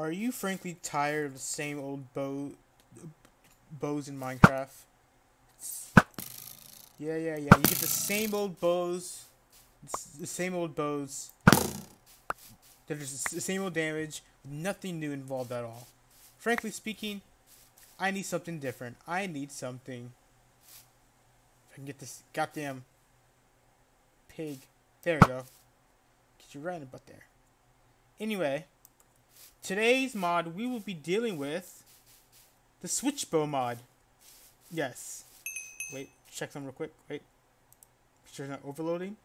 Are you frankly tired of the same old bows in Minecraft? Yeah. You get the same old bows, the same old bows. There's the same old damage, nothing new involved at all. Frankly speaking, I need something different. I need something. If I can get this goddamn pig. There we go. Get you right in the butt there. Anyway, today's mod we will be dealing with the switchbow mod. Yes. Wait, check them real quick. Wait. Make sure it's not overloading.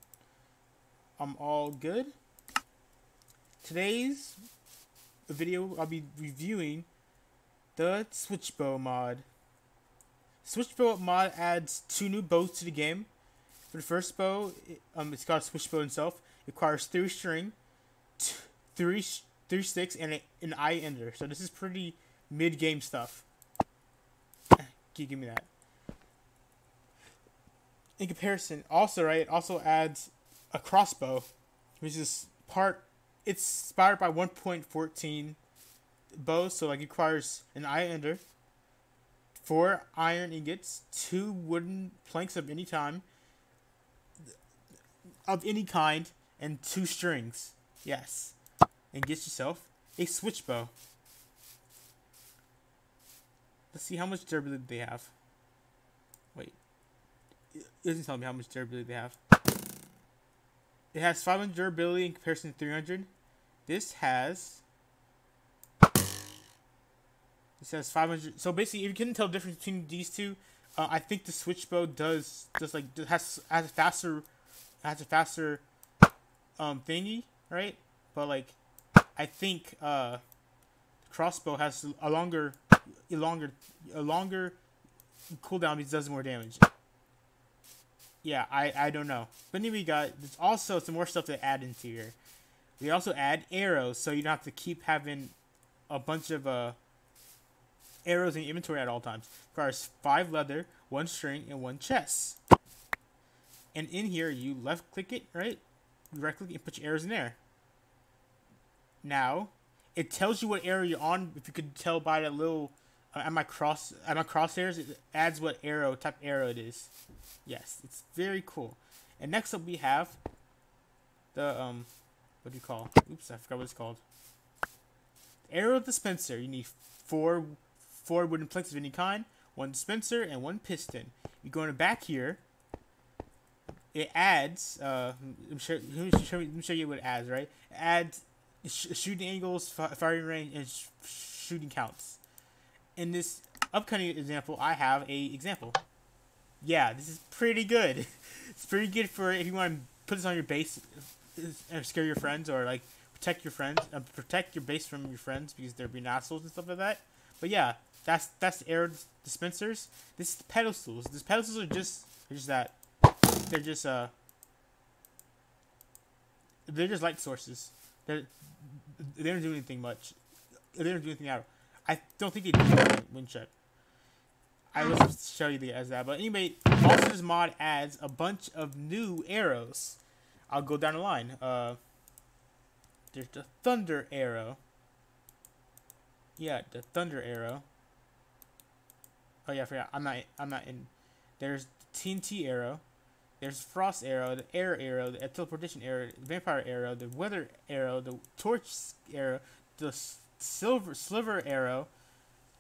I'm all good. Today's video I'll be reviewing the switchbow mod. Switchbow mod adds 2 new bows to the game. For the first bow, it's called switchbow itself. It requires 3 string, 3 sticks, and an eye ender. So this is pretty mid-game stuff. Give me that. In comparison, it also adds a crossbow, which is it's inspired by 1.14 bows, so like it requires an eye ender, 4 iron ingots, 2 wooden planks of any kind, and 2 strings. Yes. And get yourself a switchbow. Let's see how much durability they have. Wait. It doesn't tell me how much durability they have. It has 500 durability in comparison to 300. This has 500. So basically, if you couldn't tell the difference between these two, I think the switchbow has a faster thingy, right? But like, I think crossbow has a longer cooldown because it does more damage. Yeah, I don't know. But anyway, there's also some more stuff to add into here. We also add arrows, so you don't have to keep having a bunch of arrows in your inventory at all times. It requires 5 leather, 1 string, and 1 chest. And in here, you left click it, right? You right click and put your arrows in there. Now, it tells you what arrow you're on. If you could tell by that little at my crosshairs, it adds what type arrow it is. Yes, it's very cool. And next up we have the what do you call? Oops, I forgot what it's called. Arrow dispenser. You need 4 wooden planks of any kind, 1 dispenser, and 1 piston. You go in the back here. It adds. Let me show you what it adds. Right? It adds shooting angles, firing range, and shooting counts. In this upcoming example, I have a example. Yeah, this is pretty good. It's pretty good for if you want to put this on your base and scare your friends, or like protect your friends, protect your base from your friends because they're being assholes and stuff like that. But yeah, that's the arrow dispensers. This is the pedestals. These pedestals are just that. They're just light sources. They don't do anything much. They don't do anything out. I don't think they do wind check. I will show you as that. But anyway, also this mod adds a bunch of new arrows. I'll go down the line. There's the thunder arrow. Yeah, the thunder arrow. Oh yeah, I forgot. I'm not in. There's the TNT arrow. There's frost arrow, the air arrow, the teleportation arrow, the vampire arrow, the weather arrow, the torch arrow, the sliver arrow,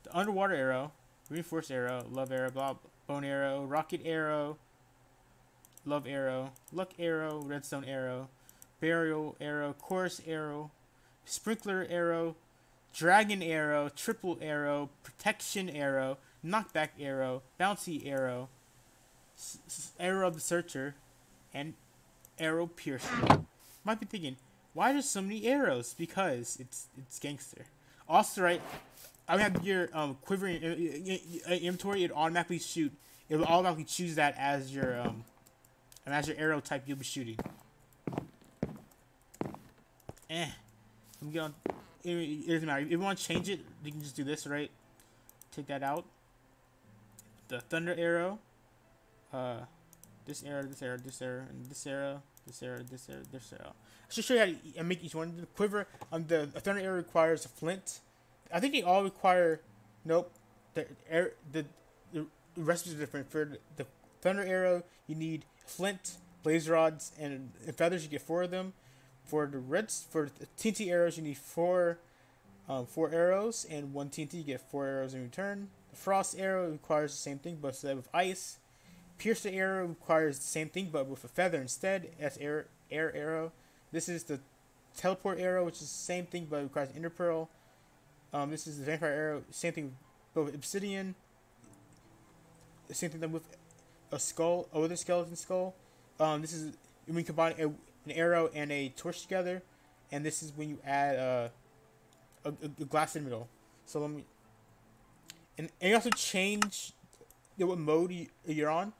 the underwater arrow, reinforced arrow, love arrow, bone arrow, rocket arrow, love arrow, luck arrow, redstone arrow, burial arrow, chorus arrow, sprinkler arrow, dragon arrow, triple arrow, protection arrow, knockback arrow, bouncy arrow, arrow of the searcher, and arrow piercer. Might be thinking, why there's so many arrows? Because it's gangster. Also, right, I have your quivering inventory. It will automatically choose that as your arrow type you'll be shooting. Let me get on. It doesn't matter. If you want to change it, you can just do this, right? Take that out. The thunder arrow. This arrow, this arrow, this arrow, and this arrow, this arrow, this arrow, this arrow. I should show you how to make each one. The quiver, the thunder arrow requires a flint, I think they all require. Nope. The recipes are different. For the thunder arrow, you need flint, blaze rods, and feathers. You get 4 of them. For the TNT arrows, you need 4 arrows and 1 TNT. You get 4 arrows in return. The frost arrow requires the same thing, but instead with ice. Pierce the arrow requires the same thing, but with a feather instead. That's air arrow. This is the teleport arrow, which is the same thing, but it requires ender pearl. This is the vampire arrow, same thing, but with obsidian. Same thing with a skull, a wither skeleton skull. This is when you combine an arrow and a torch together, and this is when you add a glass in the middle. So let me, and you also change what mode you're on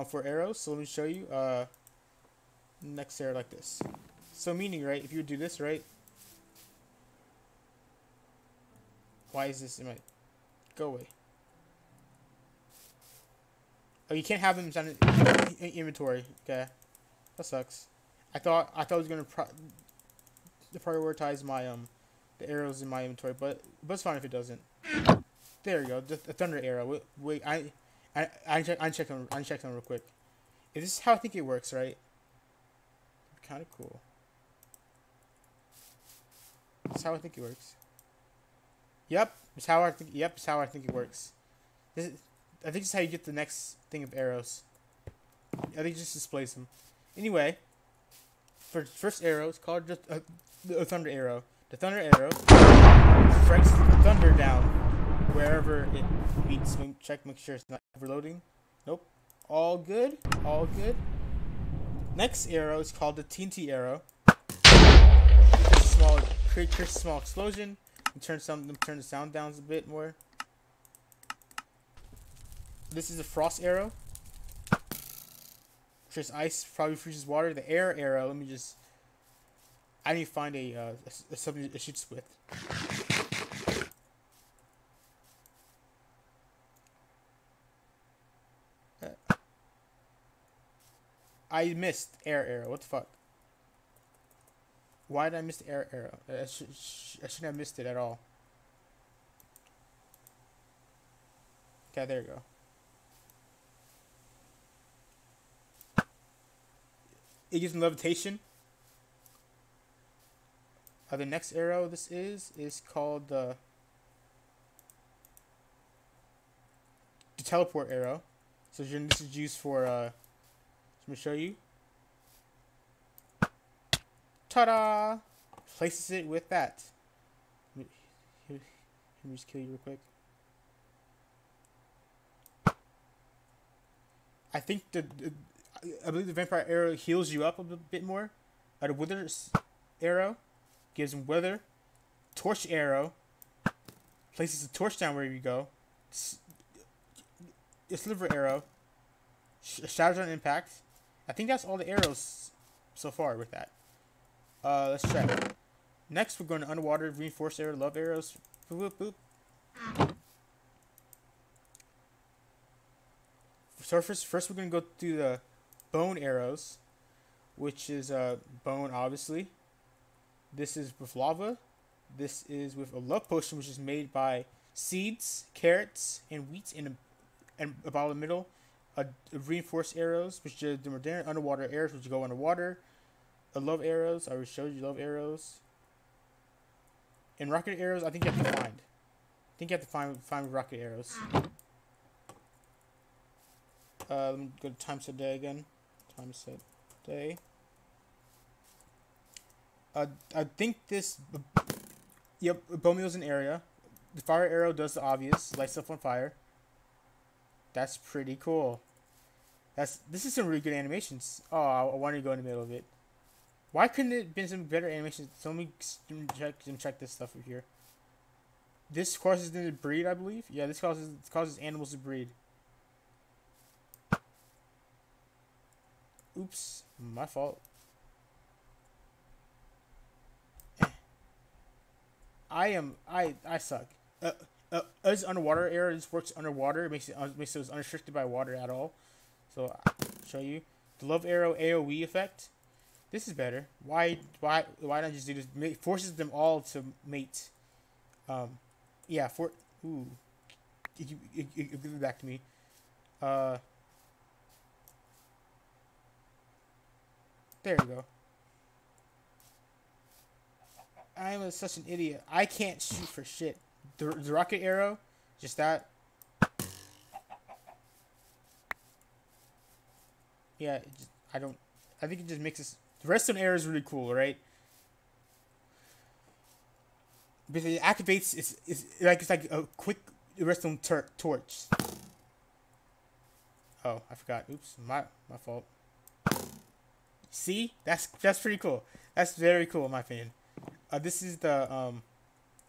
for arrows. So let me show you. Next arrow like this. So meaning, right, if you would do this, right? Why is this in my... Go away. Oh, you can't have them in inventory. Okay. That sucks. I thought I was gonna prioritize my the arrows in my inventory, but it's fine if it doesn't. There you go. The thunder arrow. Wait, I check them real quick. Is this how I think it works, right? Kind of cool. That's how I think it works. Yep, it's how I think. Yep, it's how I think it works. I think this is how you get the next thing of arrows. I think it just displays them. Anyway, for the first arrow, it's called just a thunder arrow. The thunder arrow strikes the thunder down wherever it meets. Check, make sure it's not overloading. Nope. All good. All good. Next arrow is called the TNT arrow. Creates a small explosion. And turn the sound down a bit more. This is the frost arrow. Creates ice, probably freezes water. The air arrow. I need to find something it shoots with. I missed air arrow. What the fuck? Why did I miss the air arrow? I shouldn't have missed it at all. Okay, there you go. It gives them levitation. The next arrow this is called the teleport arrow. So this is used for let me show you. Ta-da! Places it with that. Let me just kill you real quick. I think I believe the vampire arrow heals you up a bit more. The wither arrow gives him wither. Torch arrow places the torch down wherever you go. A sliver arrow shatters on impact. I think that's all the arrows so far with that. Let's check. Next, we're going to underwater reinforced arrow, love arrows. Boop, boop, boop. So first we're going to go through the bone arrows, which is bone, obviously. This is with lava. This is with a love potion, which is made by seeds, carrots, and wheat, and about the middle. Reinforced arrows, which are the modern underwater arrows, which go underwater. Love arrows, I already showed you love arrows. And rocket arrows, I think you have to find. I think you have to find rocket arrows. Let me go to time set day again. Time set day. I think this. Yep, bone meal is an area. The fire arrow does the obvious, lights stuff on fire. That's pretty cool. This is some really good animations. Oh, I wanted to go in the middle of it. Why couldn't it have been some better animations? So let me check this stuff over here. This causes them to breed, I believe. Yeah, this causes animals to breed. Oops, my fault. I suck. As underwater arrow, this works underwater. It makes it unrestricted by water at all. So I'll show you the love arrow AOE effect. This is better. Why not just do this? Forces them all to mate. Yeah, four. Ooh. Give it back to me. There we go. I'm such an idiot. I can't shoot for shit. The rocket arrow, just that. Yeah, I don't. I think it just makes us. The redstone arrow is really cool, right? Because it activates. It's like a quick redstone torch. Oh, I forgot. Oops, my fault. See, that's pretty cool. That's very cool in my opinion. This is the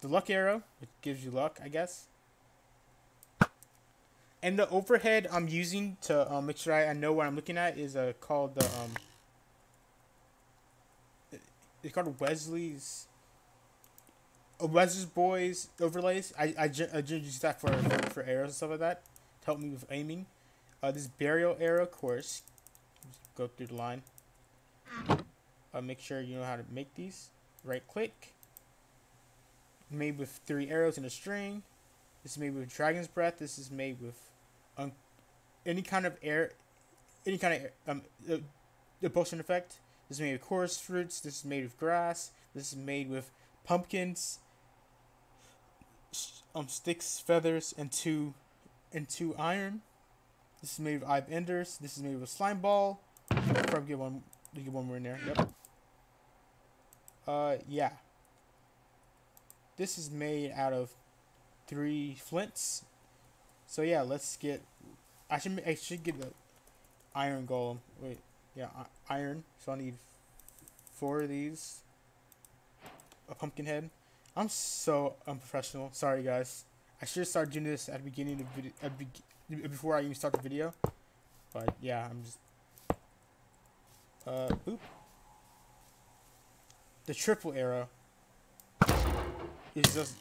luck arrow, which gives you luck, I guess. And the overhead I'm using to make sure I know what I'm looking at is called the it's called Wesley's Boys overlays. I generally use that for arrows and stuff like that to help me with aiming. This burial arrow, of course. Just go through the line. Make sure you know how to make these. Right click. Made with 3 arrows in a string. This is made with dragon's breath. This is made with any kind of the potion effect. This is made with chorus fruits. This is made with grass. This is made with pumpkins, sticks, feathers, and two iron. This is made with eye of enders. This is made with slime ball. Probably get one more in there. Yep. Yeah. This is made out of 3 flints. So yeah, let's get. I should get the iron golem. Wait, yeah, iron. So I need 4 of these. A pumpkin head. I'm so unprofessional. Sorry guys. I should have started doing this at the beginning of the video, before I even start the video. But yeah, I'm just. Boop. The triple arrow is just.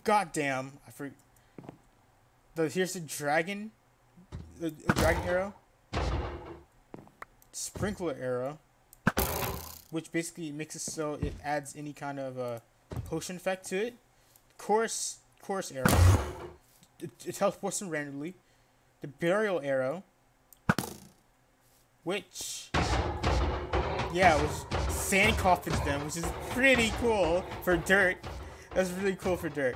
Goddamn, I forgot. Here's the dragon. The dragon arrow. Sprinkler arrow. Which basically makes it so it adds any kind of potion effect to it. Chorus arrow. It teleports them randomly. The burial arrow. Which. Yeah, which sand coffins them, which is pretty cool for dirt. That's really cool for dirt.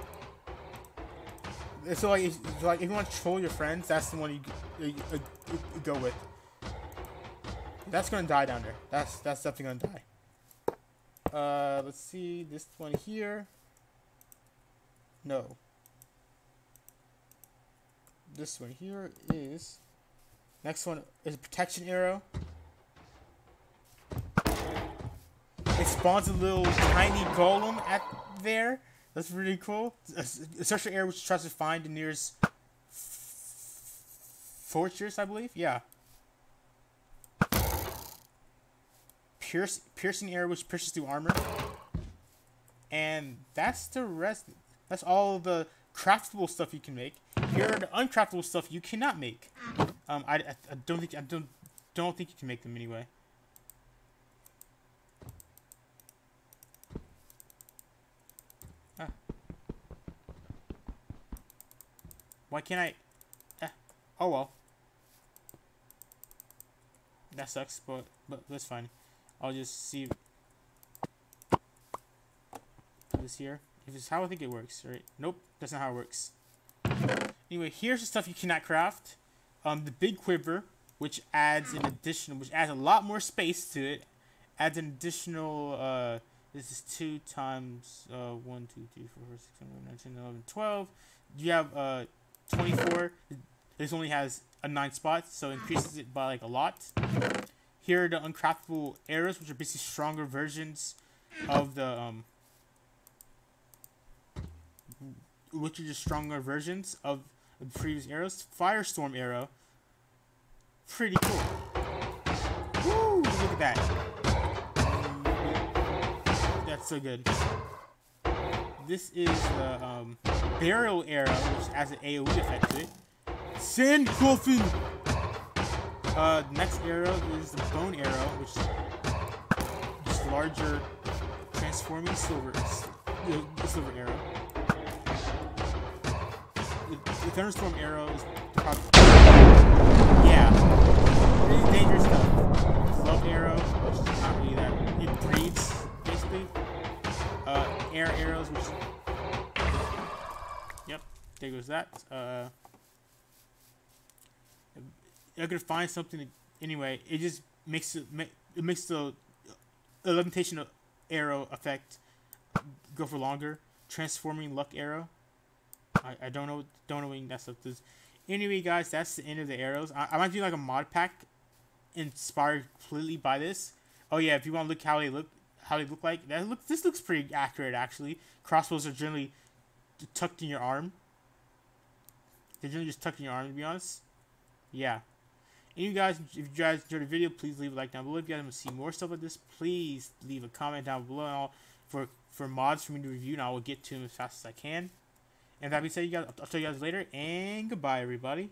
So like if you want to troll your friends, that's the one you go with. That's gonna die down there. That's definitely gonna die. Let's see this one here. No. This one here is. Next one is a protection arrow. It spawns a little tiny golem at there. That's really cool. A special arrow which tries to find the nearest fortress, I believe. Yeah. Piercing arrow which pierces through armor. And that's the rest. That's all the craftable stuff you can make. Here are the uncraftable stuff you cannot make. I don't think you can make them anyway. Why can't I? Oh well. That sucks, but that's fine. I'll just see this here. If it's how I think it works, right? Nope, that's not how it works. Anyway, here's the stuff you cannot craft. The big quiver, which adds a lot more space to it. Adds an additional. This is 2 times 1, 2, 3, 4, 5, 6, 7, 8, 9, 10, 11, 12. You have 24. This only has 9 spots, so it increases it by like a lot. Here are the uncraftable arrows, which are basically stronger versions of the which are just stronger versions of the previous arrows. Firestorm arrow, pretty cool. Woo! Look at that. That's so good. This is the burial arrow, which has an AoE effect to it. Sand coffin. Next arrow is the bone arrow, which is larger, transforming silver arrow. thunderstorm arrow is probably, yeah, really dangerous stuff. Club arrow, which is not really that. It breeds basically. Air arrows, which, yep, there goes that. I could find something. Anyway, it just makes it makes the levitation arrow effect go for longer. Transforming luck arrow. I don't know what that stuff is. Anyway, guys, that's the end of the arrows. I might do like a mod pack inspired completely by this. Oh yeah, if you want to look how they look like, this looks pretty accurate actually. Crossbows are generally tucked in your arm. They're generally just tucked in your arm, to be honest. Yeah. And you guys, if you guys enjoyed the video, please leave a like down below. If you guys want to see more stuff like this, please leave a comment down below and I'll, for mods for me to review, and I will get to them as fast as I can. And that being said, you guys, I'll tell you guys later, and goodbye, everybody.